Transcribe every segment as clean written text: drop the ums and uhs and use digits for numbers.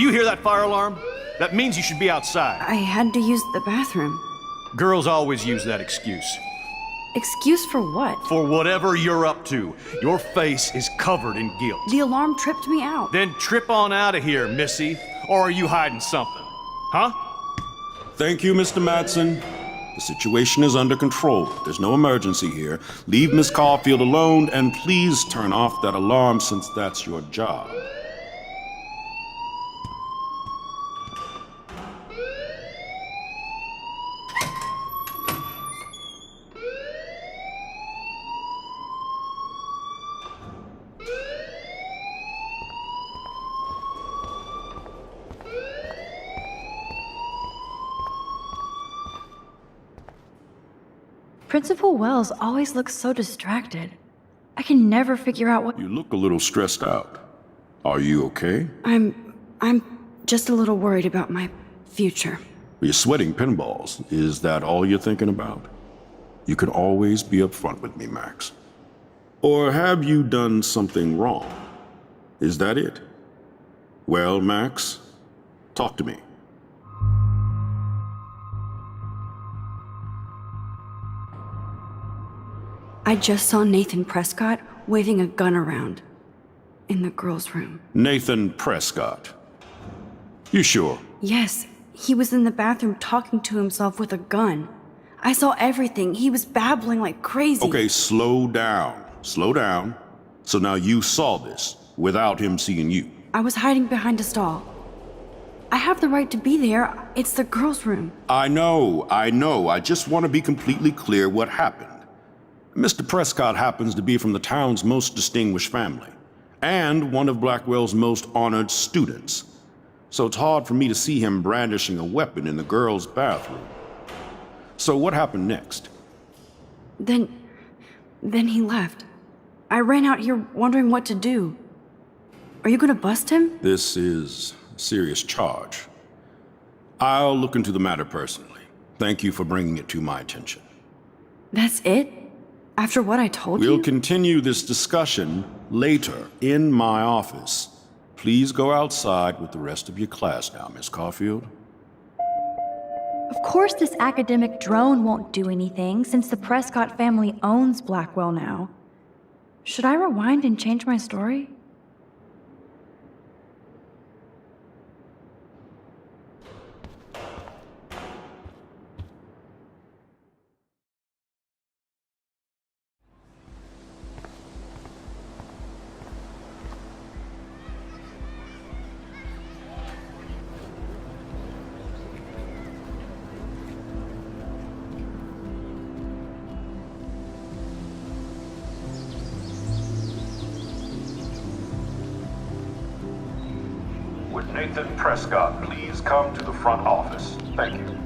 Do you hear that fire alarm? That means you should be outside. I had to use the bathroom. Girls always use that excuse. Excuse for what? For whatever you're up to. Your face is covered in guilt. The alarm tripped me out. Then trip on out of here, Missy. Or are you hiding something? Huh? Thank you, Mr. Madsen. The situation is under control. There's no emergency here. Leave Miss Caulfield alone, and please turn off that alarm since that's your job. Principal Wells always looks so distracted. I can never figure out what— You look a little stressed out. Are you okay? I'm just a little worried about my future. You're sweating pinballs. Is that all you're thinking about? You can always be upfront with me, Max. Or have you done something wrong? Is that it? Well, Max, talk to me. I just saw Nathan Prescott waving a gun around in the girls' room. Nathan Prescott. You sure? Yes, he was in the bathroom talking to himself with a gun. I saw everything. He was babbling like crazy. Okay, slow down. Slow down. So now you saw this without him seeing you. I was hiding behind a stall. I have the right to be there. It's the girls' room. I know. I just want to be completely clear what happened. Mr. Prescott happens to be from the town's most distinguished family, and one of Blackwell's most honored students. So it's hard for me to see him brandishing a weapon in the girls' bathroom. So what happened next? Then he left. I ran out here wondering what to do. Are you gonna bust him? This is a serious charge. I'll look into the matter personally. Thank you for bringing it to my attention. That's it? After what I told you? We'll continue this discussion later in my office. Please go outside with the rest of your class now, Miss Caulfield. Of course this academic drone won't do anything since the Prescott family owns Blackwell now. Should I rewind and change my story? Would Nathan Prescott please come to the front office? Thank you.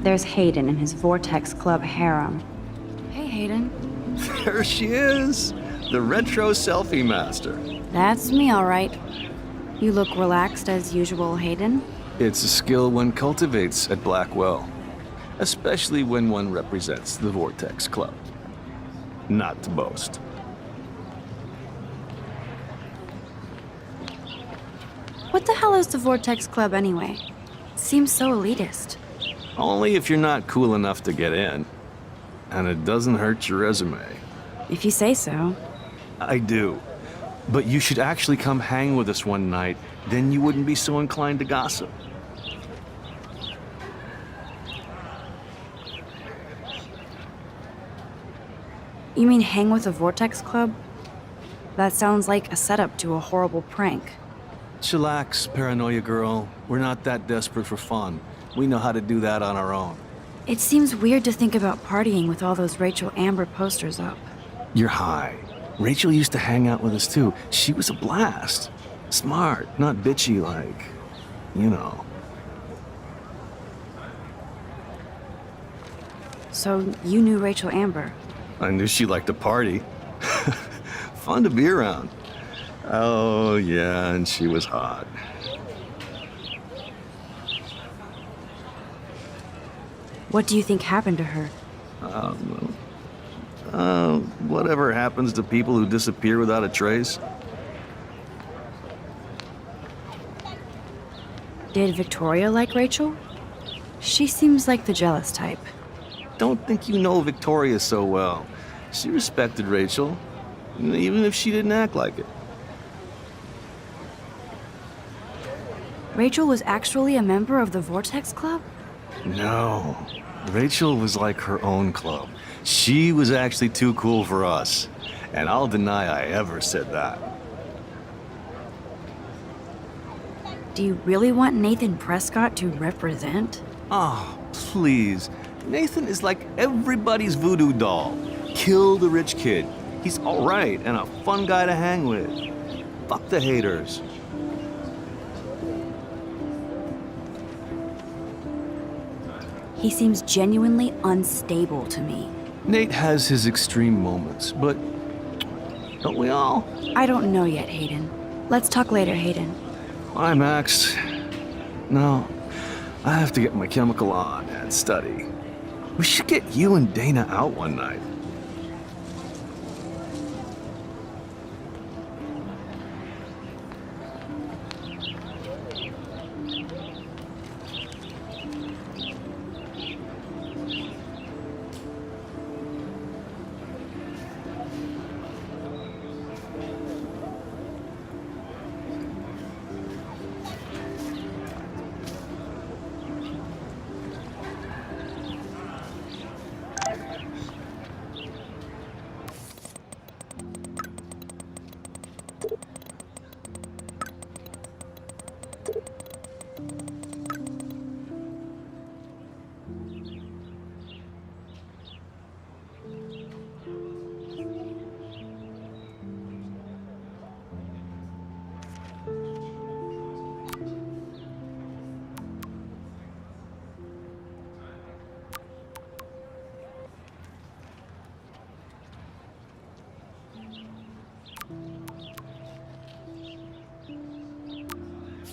There's Hayden and his Vortex Club harem. Hey, Hayden. There she is, the retro selfie master. That's me, all right. You look relaxed as usual, Hayden. It's a skill one cultivates at Blackwell, especially when one represents the Vortex Club. Not to boast. What the hell is the Vortex Club anyway? Seems so elitist. Only if you're not cool enough to get in. And it doesn't hurt your resume. If you say so. I do. But you should actually come hang with us one night, then you wouldn't be so inclined to gossip. You mean hang with the Vortex Club? That sounds like a setup to a horrible prank. Chillax, paranoia girl. We're not that desperate for fun. We know how to do that on our own. It seems weird to think about partying with all those Rachel Amber posters up. You're high. Rachel used to hang out with us too. She was a blast. Smart, not bitchy like, you know. So you knew Rachel Amber? I knew she liked to party. Fun to be around. Oh, yeah, and she was hot. What do you think happened to her? Whatever happens to people who disappear without a trace. Did Victoria like Rachel? She seems like the jealous type. Don't think you know Victoria so well. She respected Rachel, even if she didn't act like it. Rachel was actually a member of the Vortex Club? No. Rachel was like her own club. She was actually too cool for us. And I'll deny I ever said that. Do you really want Nathan Prescott to represent? Oh, please. Nathan is like everybody's voodoo doll. Kill the rich kid. He's alright and a fun guy to hang with. Fuck the haters. He seems genuinely unstable to me. Nate has his extreme moments, but don't we all? I don't know yet, Hayden. Let's talk later, Hayden. Bye, Max. No, I have to get my chemical on and study. We should get you and Dana out one night.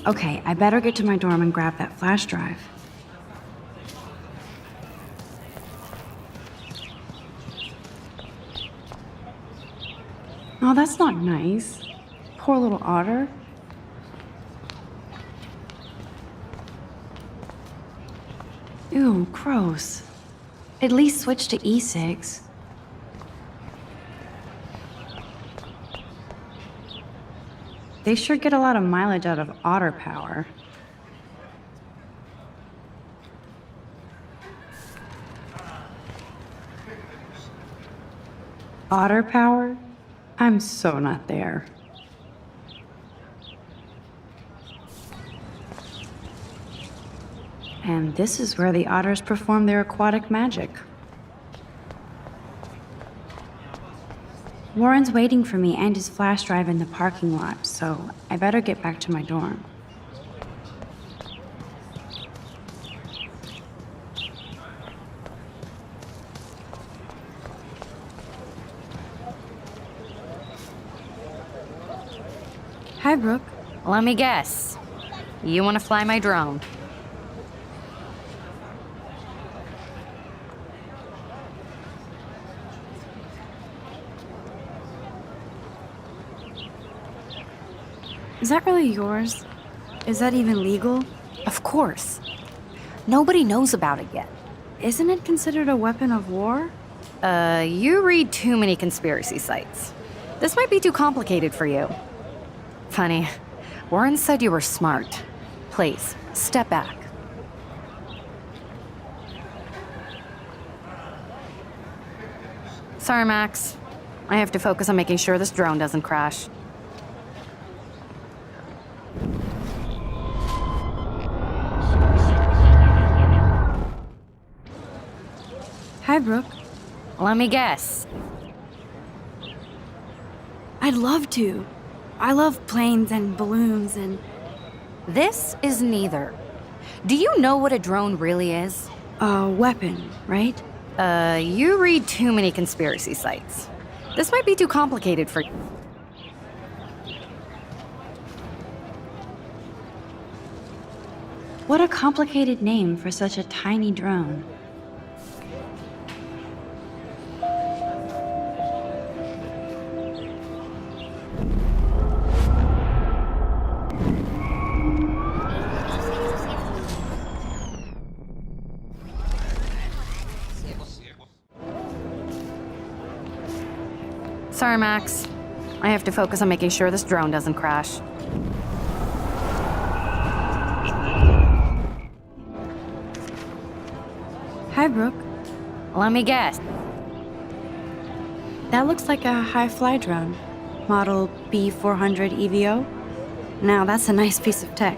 Okay, I better get to my dorm and grab that flash drive. Oh, that's not nice. Poor little otter. Ew, gross. At least switch to E6. They sure get a lot of mileage out of otter power. Otter power? I'm so not there. And this is where the otters perform their aquatic magic. Warren's waiting for me and his flash drive in the parking lot, so I better get back to my dorm. Hi, Brooke. Let me guess. You want to fly my drone? Is that really yours? Is that even legal? Of course. Nobody knows about it yet. Isn't it considered a weapon of war? You read too many conspiracy sites. This might be too complicated for you. Funny, Warren said you were smart. Please, step back. Sorry, Max. I have to focus on making sure this drone doesn't crash. Hi, Brooke. Let me guess. I'd love to. I love planes and balloons and... This is neither. Do you know what a drone really is? a weapon, right? You read too many conspiracy sites. This might be too complicated for you. What a complicated name for such a tiny drone. Sorry, Max. I have to focus on making sure this drone doesn't crash. Hi, Brooke. Let me guess. That looks like a high-fly drone. Model B400 EVO. Now, that's a nice piece of tech.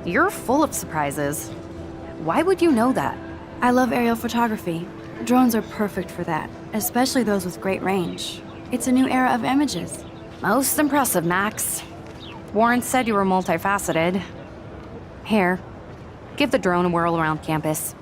You're full of surprises. Why would you know that? I love aerial photography. Drones are perfect for that, especially those with great range. It's a new era of images. Most impressive, Max. Warren said you were multifaceted. Here, give the drone a whirl around campus.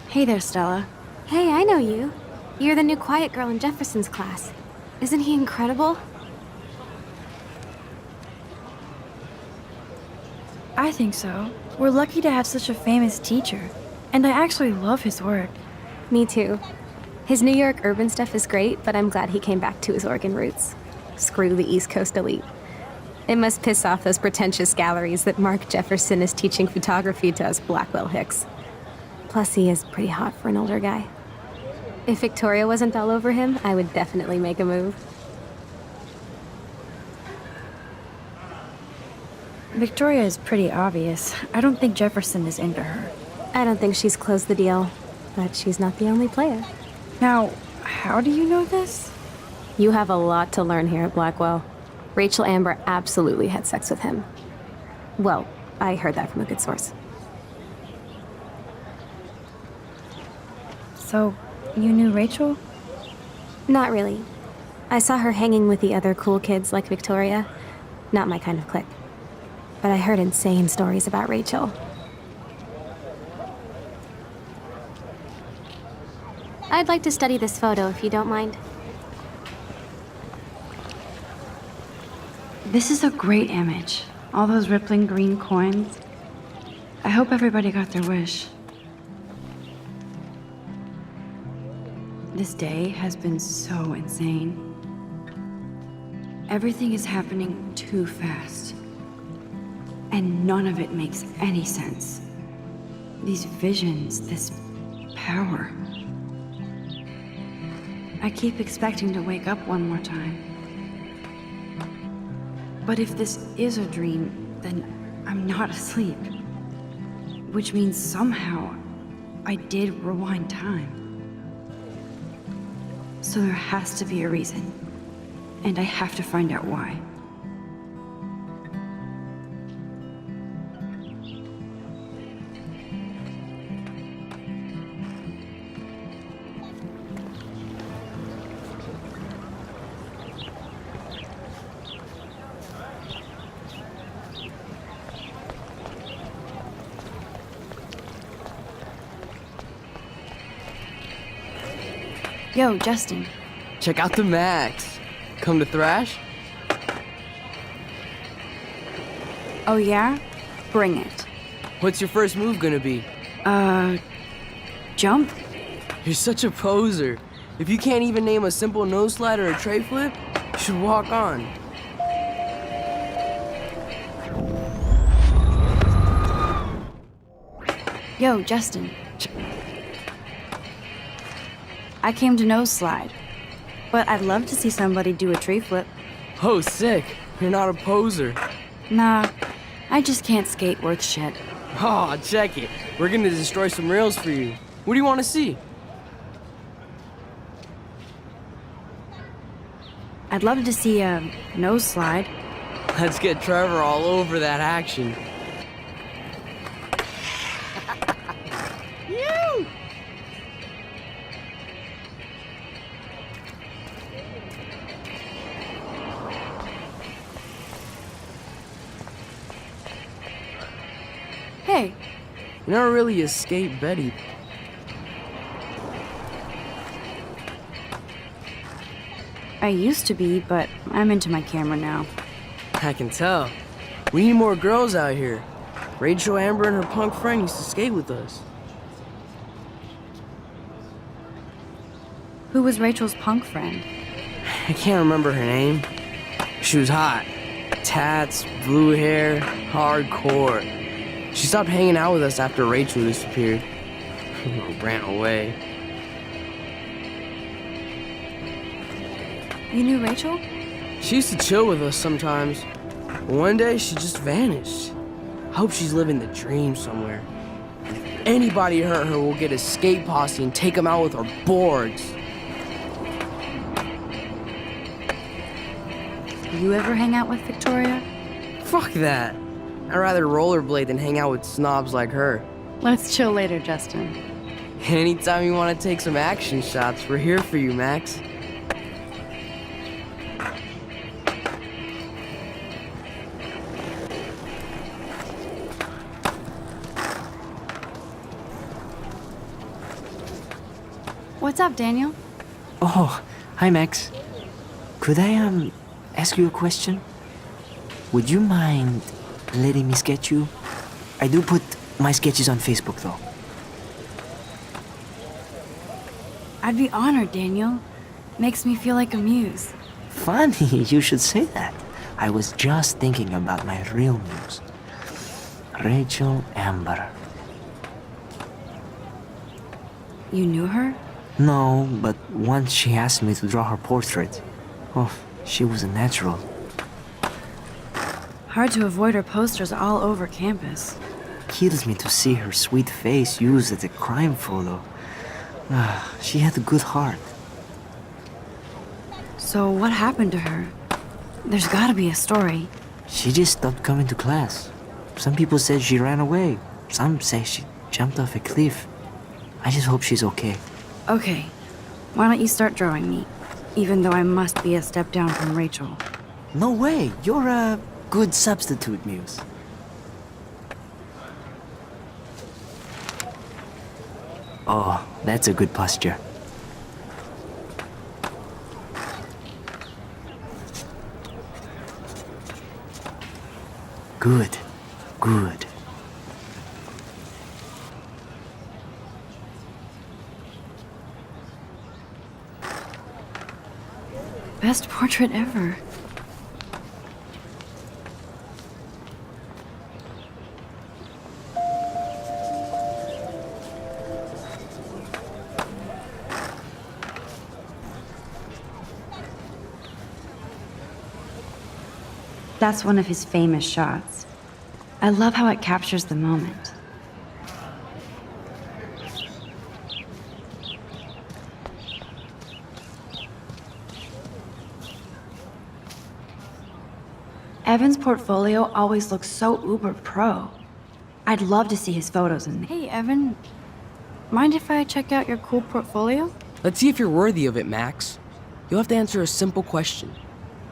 Hey there, Stella. Hey, I know you. You're the new quiet girl in Jefferson's class. Isn't he incredible? I think so. We're lucky to have such a famous teacher. And I actually love his work. Me too. His New York urban stuff is great, but I'm glad he came back to his Oregon roots. Screw the East Coast elite. It must piss off those pretentious galleries that Mark Jefferson is teaching photography to us Blackwell hicks. Plus, he is pretty hot for an older guy. If Victoria wasn't all over him, I would definitely make a move. Victoria is pretty obvious. I don't think Jefferson is into her. I don't think she's closed the deal, but she's not the only player. Now, how do you know this? You have a lot to learn here at Blackwell. Rachel Amber absolutely had sex with him. Well, I heard that from a good source. So, you knew Rachel? Not really. I saw her hanging with the other cool kids like Victoria. Not my kind of clique. But I heard insane stories about Rachel. I'd like to study this photo if you don't mind. This is a great image. All those rippling green coins. I hope everybody got their wish. This day has been so insane. Everything is happening too fast. And none of it makes any sense. these visions, this power. I keep expecting to wake up one more time. But if this is a dream, then I'm not asleep. Which means somehow I did rewind time. So there has to be a reason. And I have to find out why. Yo, Justin. Check out the Max. Come to thrash? Oh yeah? Bring it. What's your first move gonna be? Jump? You're such a poser. If you can't even name a simple nose slide or a tray flip, you should walk on. Yo, Justin. I came to nose slide, but I'd love to see somebody do a tree flip. Oh, sick. You're not a poser. Nah, I just can't skate worth shit. Oh, check it. We're gonna destroy some rails for you. What do you want to see? I'd love to see a nose slide. Let's get Trevor all over that action. Hey, You never really escaped Betty. I used to be, but I'm into my camera now. I can tell. We need more girls out here. Rachel, Amber, and her punk friend used to skate with us. Who was Rachel's punk friend? I can't remember her name. She was hot. Tats, blue hair, hardcore. She stopped hanging out with us after Rachel disappeared. Ran away. You knew Rachel? She used to chill with us sometimes. But one day, she just vanished. I hope she's living the dream somewhere. If anybody hurt her, we'll get a skate posse and take them out with our boards. You ever hang out with Victoria? Fuck that. I'd rather rollerblade than hang out with snobs like her. Let's chill later, Justin. Anytime you want to take some action shots, we're here for you, Max. What's up, Daniel? Oh, hi Max. Could I ask you a question? Would you mind letting me sketch you? I do put my sketches on Facebook though. I'd be honored, Daniel. Makes me feel like a muse. Funny, you should say that. I was just thinking about my real muse. Rachel Amber. You knew her? No, but once she asked me to draw her portrait. Oh, she was a natural. Hard to avoid her posters all over campus. Kills me to see her sweet face used as a crime photo. She had a good heart. So what happened to her? There's gotta be a story. She just stopped coming to class. Some people said she ran away. Some say she jumped off a cliff. I just hope she's okay. Okay, why don't you start drawing me? Even though I must be a step down from Rachel. No way, you're a good substitute, Muse. Oh, that's a good posture. Good, good. Best portrait ever. That's one of his famous shots. I love how it captures the moment. Evan's portfolio always looks so uber pro. I'd love to see his photos in. Hey, Evan. Mind if I check out your cool portfolio? Let's see if you're worthy of it, Max. You'll have to answer a simple question.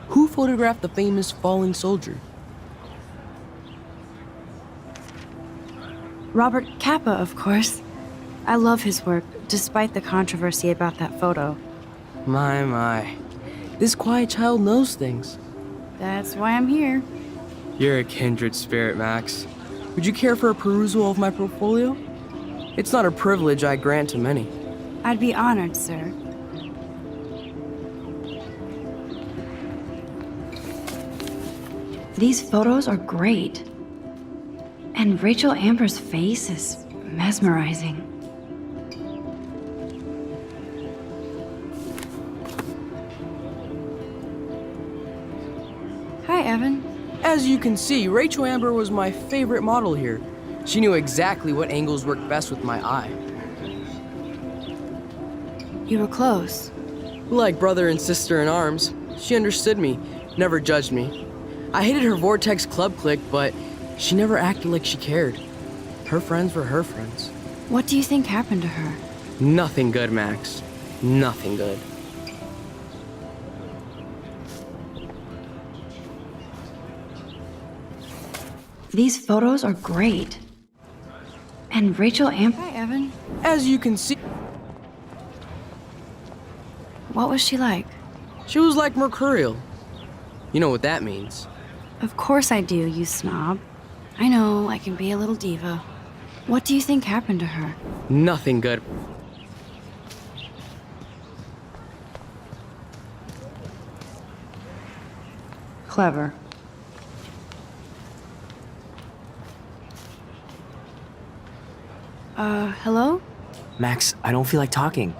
Who photographed the famous falling soldier? Robert Capa, of course. I love his work, despite the controversy about that photo. My. This quiet child knows things. That's why I'm here. You're a kindred spirit, Max. Would you care for a perusal of my portfolio? It's not a privilege I grant to many. I'd be honored, sir. These photos are great. And Rachel Amber's face is mesmerizing. Hi, Evan. As you can see, Rachel Amber was my favorite model here. She knew exactly what angles worked best with my eye. You were close. Like brother and sister in arms, she understood me, never judged me. I hated her Vortex Club clique, but she never acted like she cared. Her friends were her friends. What do you think happened to her? Nothing good, Max. Nothing good. These photos are great. And Rachel Amber. Hi, Evan. As you can see, What was she like? she was like mercurial. You know what that means. Of course I do, you snob. I know, I can be a little diva. What do you think happened to her? Nothing good. Clever. Hello? Max, I don't feel like talking.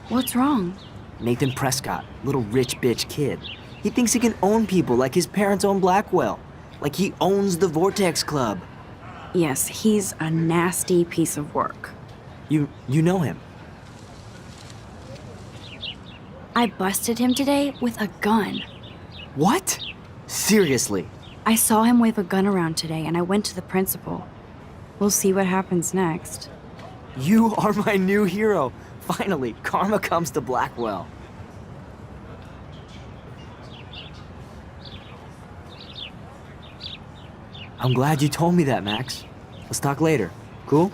What's wrong? Nathan Prescott, little rich bitch kid. He thinks he can own people like his parents own Blackwell. Like he owns the Vortex Club. Yes, he's a nasty piece of work. You know him. I busted him today with a gun. What? Seriously? I saw him wave a gun around today and I went to the principal. We'll see what happens next. You are my new hero. Finally, karma comes to Blackwell. I'm glad you told me that, Max. Let's talk later. Cool?